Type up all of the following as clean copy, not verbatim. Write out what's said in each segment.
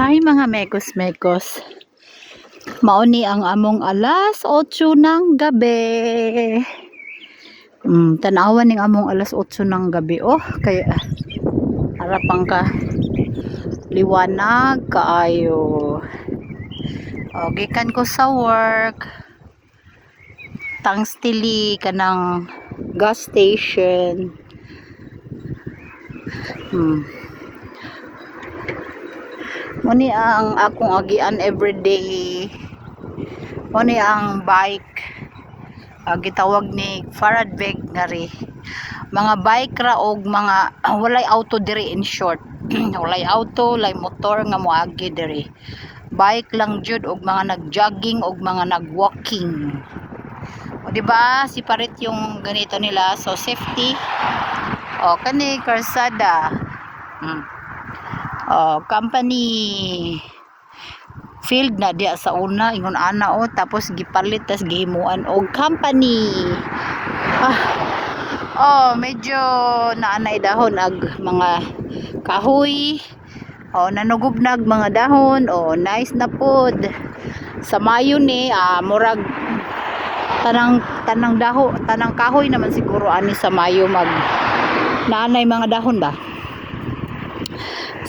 Hi mga mekos-mekos. Mauni ang among alas 8 ng gabi. Tanawan ning among alas 8 ng gabi. Oh, kaya harapang ka liwanag kaayo. Oh, gikan ko sa work. Tangstili kanang gas station. Muni ang akong agian everyday. Muni ang bike. Gitawag ni Farad Beg ngari. Mga bike ra og mga walay auto diri, in short. Walay auto, walay motor nga moagi diri. Bike lang jud og mga nag-jogging og mga nag-walking. O di ba? Separate yung ganito nila, so safety. O kani karsada. Company field na diya sa una ingon ana tapos gipalit tas gihimuan og company. Medyo naanay dahon ag mga kahoy. Nanugubnag mga dahon. Nice na pod. Sa Mayo ni murag tanang kahoy naman siguro ani sa Mayo mag naanay mga dahon ba.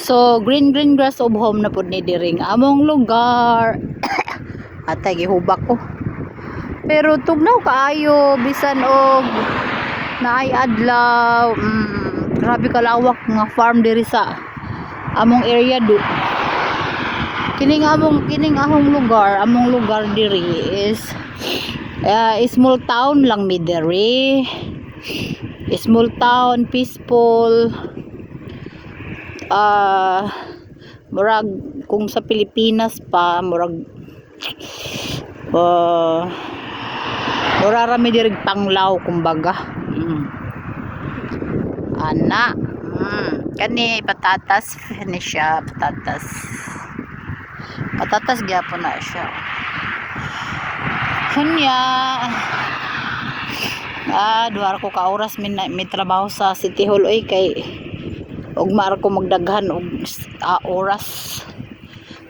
So green grass of home na pod ni diring among lugar. Atay gihubak ko. Pero tugnaw kaayo bisan og naay adlaw. Grabe kalawak nga farm diri sa among area do. Kining among lugar diri is small town lang mi diri. Small town, peaceful. Murag kung sa Pilipinas pa murag rami dirig panglaw kumbaga. Ana kani patatas ni siya, patatas gyapon na siya. Kunya duha ko ka oras may trabaho sa City Hall kay ugma ko magdaghan og oras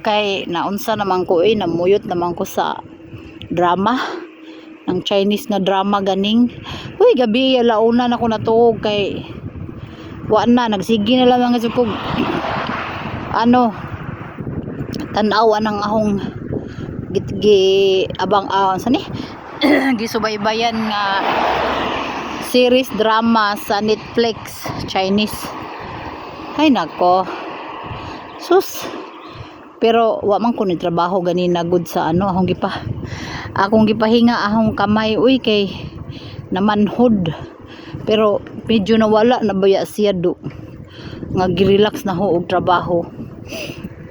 kay naunsa naman ko namuyot naman ko sa drama ng Chinese na drama ganing. Gabi launa na ko natuog kay wa na nagsigi na lang nga kog tan-aw anang ahong abang sani gisubaybayan nga series drama sa Netflix Chinese. Ay nako sus, pero wa man ko ni trabaho ganina good sa akong gipahinga ahong kamay kay namanhod, pero medyo nawala na baya siya do nga girelax na ho og trabaho.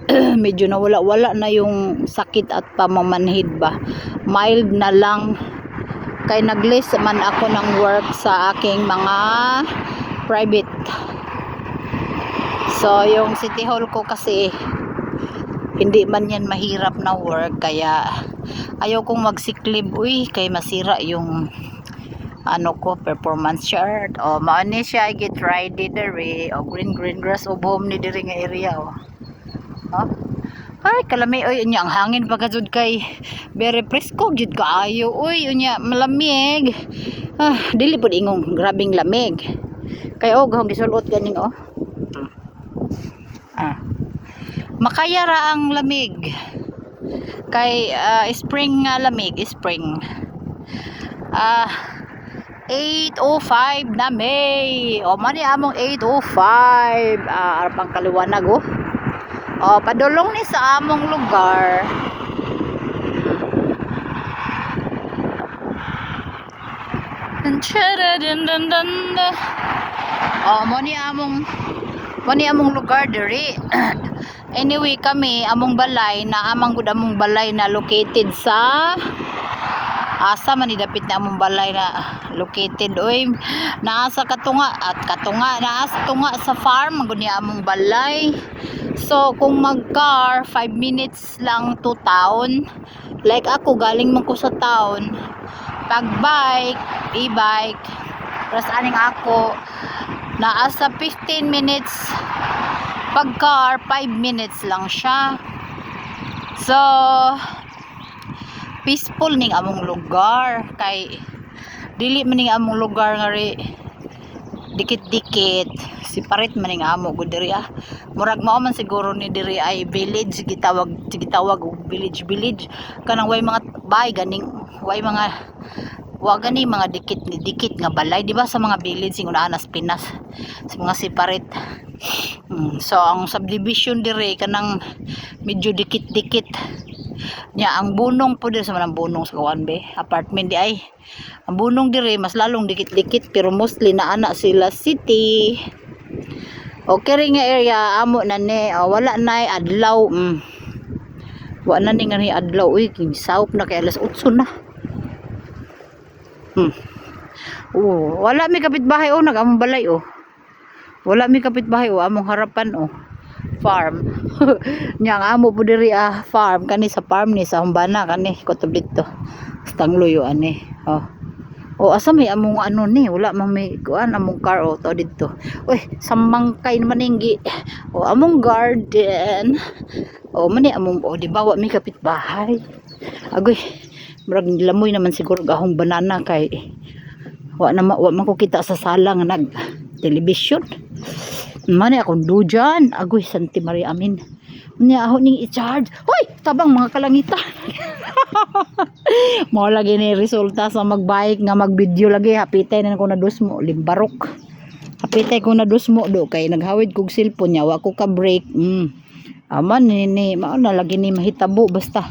Medyo nawala na yung sakit at pamamanhid ba, mild na lang kay nag-less man ako ng work sa aking mga private. So yung City Hall ko kasi hindi man yan mahirap na work, kaya ayaw kong magsiklib kay masira yung performance chart. Maani siya get ready dere green grass of home ni dere nga area. Ay kalami unya ang hangin pagkajud kay very presko jud kaayo unya malamig. Dili pud ingong grabing lamig kay gahong gisulot ganing makaya ra ang lamig kay spring nga lamig, spring. 8:05 na May. Mani among 8:05 arapang kaliwanag padulong ni sa among lugar. Mani among lugar diri. Anyway kami among balay na located sa asa man dapit na among balay na located naa sa katunga sa farm guni among balay. So kung mag-car 5 minutes lang to town, like ako galing man ko sa town, pag e-bike plus aning ako naa sa 15 minutes Pag car 5 minutes lang siya. So peaceful ning among lugar, kay dili man ning among lugar nga ri dikit-dikit, separate man ning amo gud diri murag mao man siguro ni diri ay village, gitawag og village kanang way mga bahay ganing way mga wa gani mga dikit nga balay, di ba, sa mga village sing unahan Pinas sa mga separate. So ang subdivision dire kanang medyo dikit-dikit nya. Ang bunong po dire sa manang bunong sa kawan be apartment di ay ang bunong dire mas lalong dikit-dikit, pero mostly na ana sila city. Okay rin nga area amo na ni wala na adlaw. Wala na ni nga ni adlaw. Uy, kisawp na kay alas 8 na. Wala mi kapitbahay nagamong balay wala mi kapitbahay among harapan farm. Nya ang amo po diri farm kani sa farm ni sa Humbana kani kutob dito Stangloyo ani. Asa may among ano ni wala man may kuan among car to dito. Uy, samangkay naman inggi. Among garden. Mani among di ba wa mi kapitbahay. Agoy, murag lamoy naman siguro gahong banana kay wa man ko kita sa sala nga nag television. Mani akong dujan. Agoy, Santi Maria amin. Niya ako ning i-charge. Hoy, tabang mga kalangita. Mo lagi ni resulta sa magbike nga mag-video lagi. Hapitay na ko na dusmo limbarok. Hapitay ko na dusmo do kay naghawid kog cellphone niya wa ko ka break. Aman ni mao na lagi ni mahitabo basta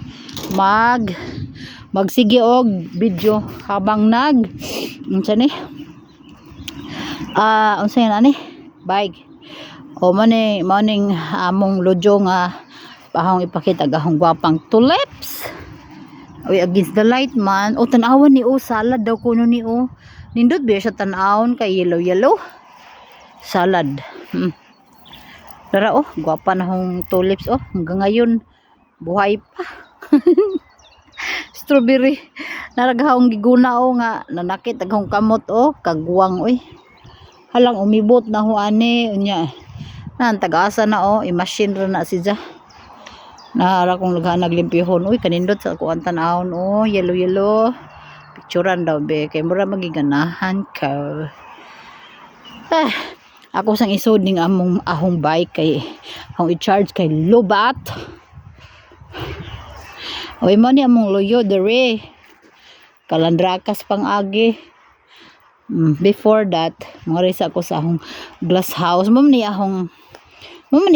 magsige og video habang unsa ni unsa yan ani bike. Maning among lojo nga pahong ipakita gahong gwapang tulips. Against the light man. Tanawan ni salad daw kuno ni nindot ba siya tanawon kay yellow salad. Dara gwapa na hong tulips hanggang ngayon buhay pa. Strawberry naraghawong giguna nga nanakit aghong kamot kagwang halang umibot na ani unya nan tagaasa na i-machine ra na siya. Nahara kong naglimpihon. Kanindot sa kuan tanahon yellow picturean daw be kay mura magiganahan ka. Ako sang isod ning among ahong bike kay akong i-charge kay lobat. Mo ni among loyo dere Kalandrakas pang agi. Before that mga resa ko sa akong glass house. Mo ni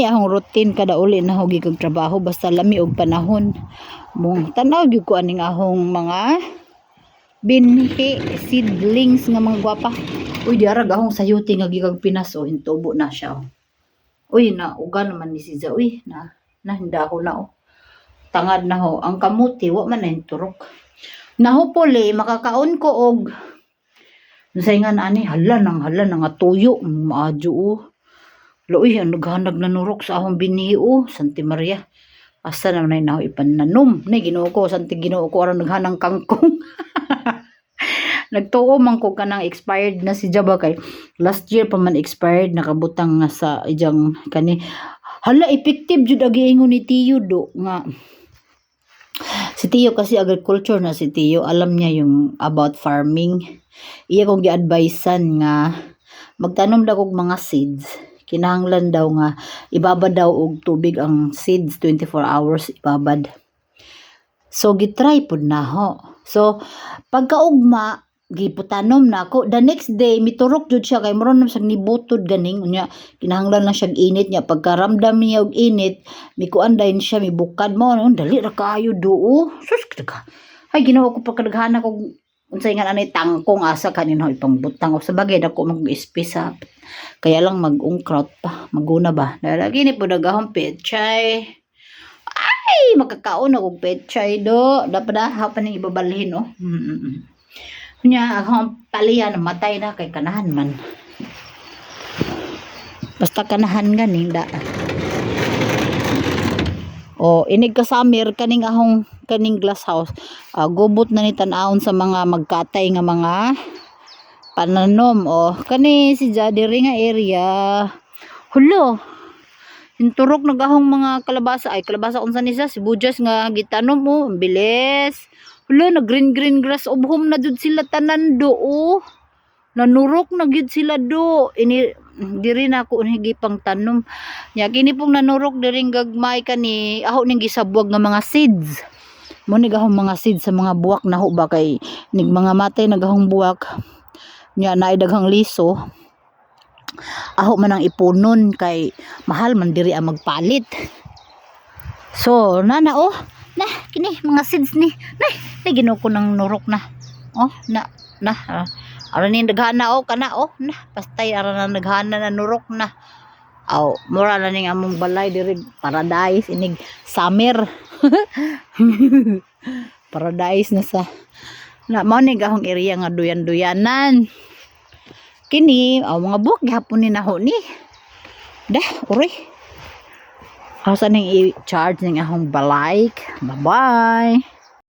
akong routine kada uli na hogi kog trabaho basta lami og panahon. Mong tanaw gyud ko aning ahong mga binhi seedlings nga mga gwapa. Diarag ahong sayuti nga gikag Pinas hintubo na siya. Na uga naman ni siya. Nahinda ko na tangad na ang kamuti wa man na turok. Nahupuli makakaon ko og nasayngan ani hala nang nga tuyo maadyo Loy, naghanag na nurok sa akong binhi Santi Maria. Asa na na ipananom. Ginoo ko, Santi Ginoo ko aron naghanang kangkong. Nagtuo man ko kanang expired na si Jaba kay last year pa man expired nakabutang nga sa ijang kani. Hala, effective jud agi ingon ni Tiyo do nga. Si Tiyo kasi agriculture na si Tiyo, alam niya yung about farming. Iya kong gi-advisean nga magtanom daw og mga seeds. Kinahanglan daw nga ibabad daw og tubig ang seeds 24 hours ibabad. So gitry pud na So pagkaugma giputanom na ako, the next day miturok jud siya kay moron sa nibutod ganing unya kinahanglan lang siya init niya. Pagkaramdam niya og init mikuan dayon siya mibukad mo dali ra kaayo do. Sus ka. Ay Ginoo ko pagkadaghana kog unsay nga anay tangkong asa kanin ipangbutang sa bagay dako mag-space kaya lang mag-ungkraut pa maguna ba lagi ni po dagahong petchay. Ay makakaon og petchay do dapat hapan ning ibabalhin nya akong palian matay na kay kanahan man basta kanahan ganing da inig kasamir kaning ahong kaning glass house gubot na ni tan-awon sa mga magkatay nga mga pananom kani si Jadiri nga area hulo Inturok nagahong mga kalabasa. Ay, kalabasa unsa ni sa sibuyas nga gitanom mo. Ang bilis. Wala, na green grass. Ubhom na dud sila tanan do. Oh. Nanurok na gid sila do. Ini, diri na ako higi pang tanom. Ya, kini pong nanurok diring gagmay kani. Aho ning gisabuag nga mga seeds. Mo ni gahong mga seeds sa mga buwak na ho ba kay nig mga matay nagahong buwak. Nya naay daghang liso. Aho man ang ipunon kay mahal man diri ang magpalit. So, nana oh, na kini mga seeds ni. Na ginuo ko ng nurok na. Oh, ara ni daghana oh kana oh, na pastay ara na daghana na nurok na. Aw, mura na ning among balay diri paradise inig summer. Paradise na sa na mao ni gahong area nga duyan-duyanan. Kini mga buwak gihapon ni naho ni dah uri asa ning i-charge ning ahong balay. Bye bye.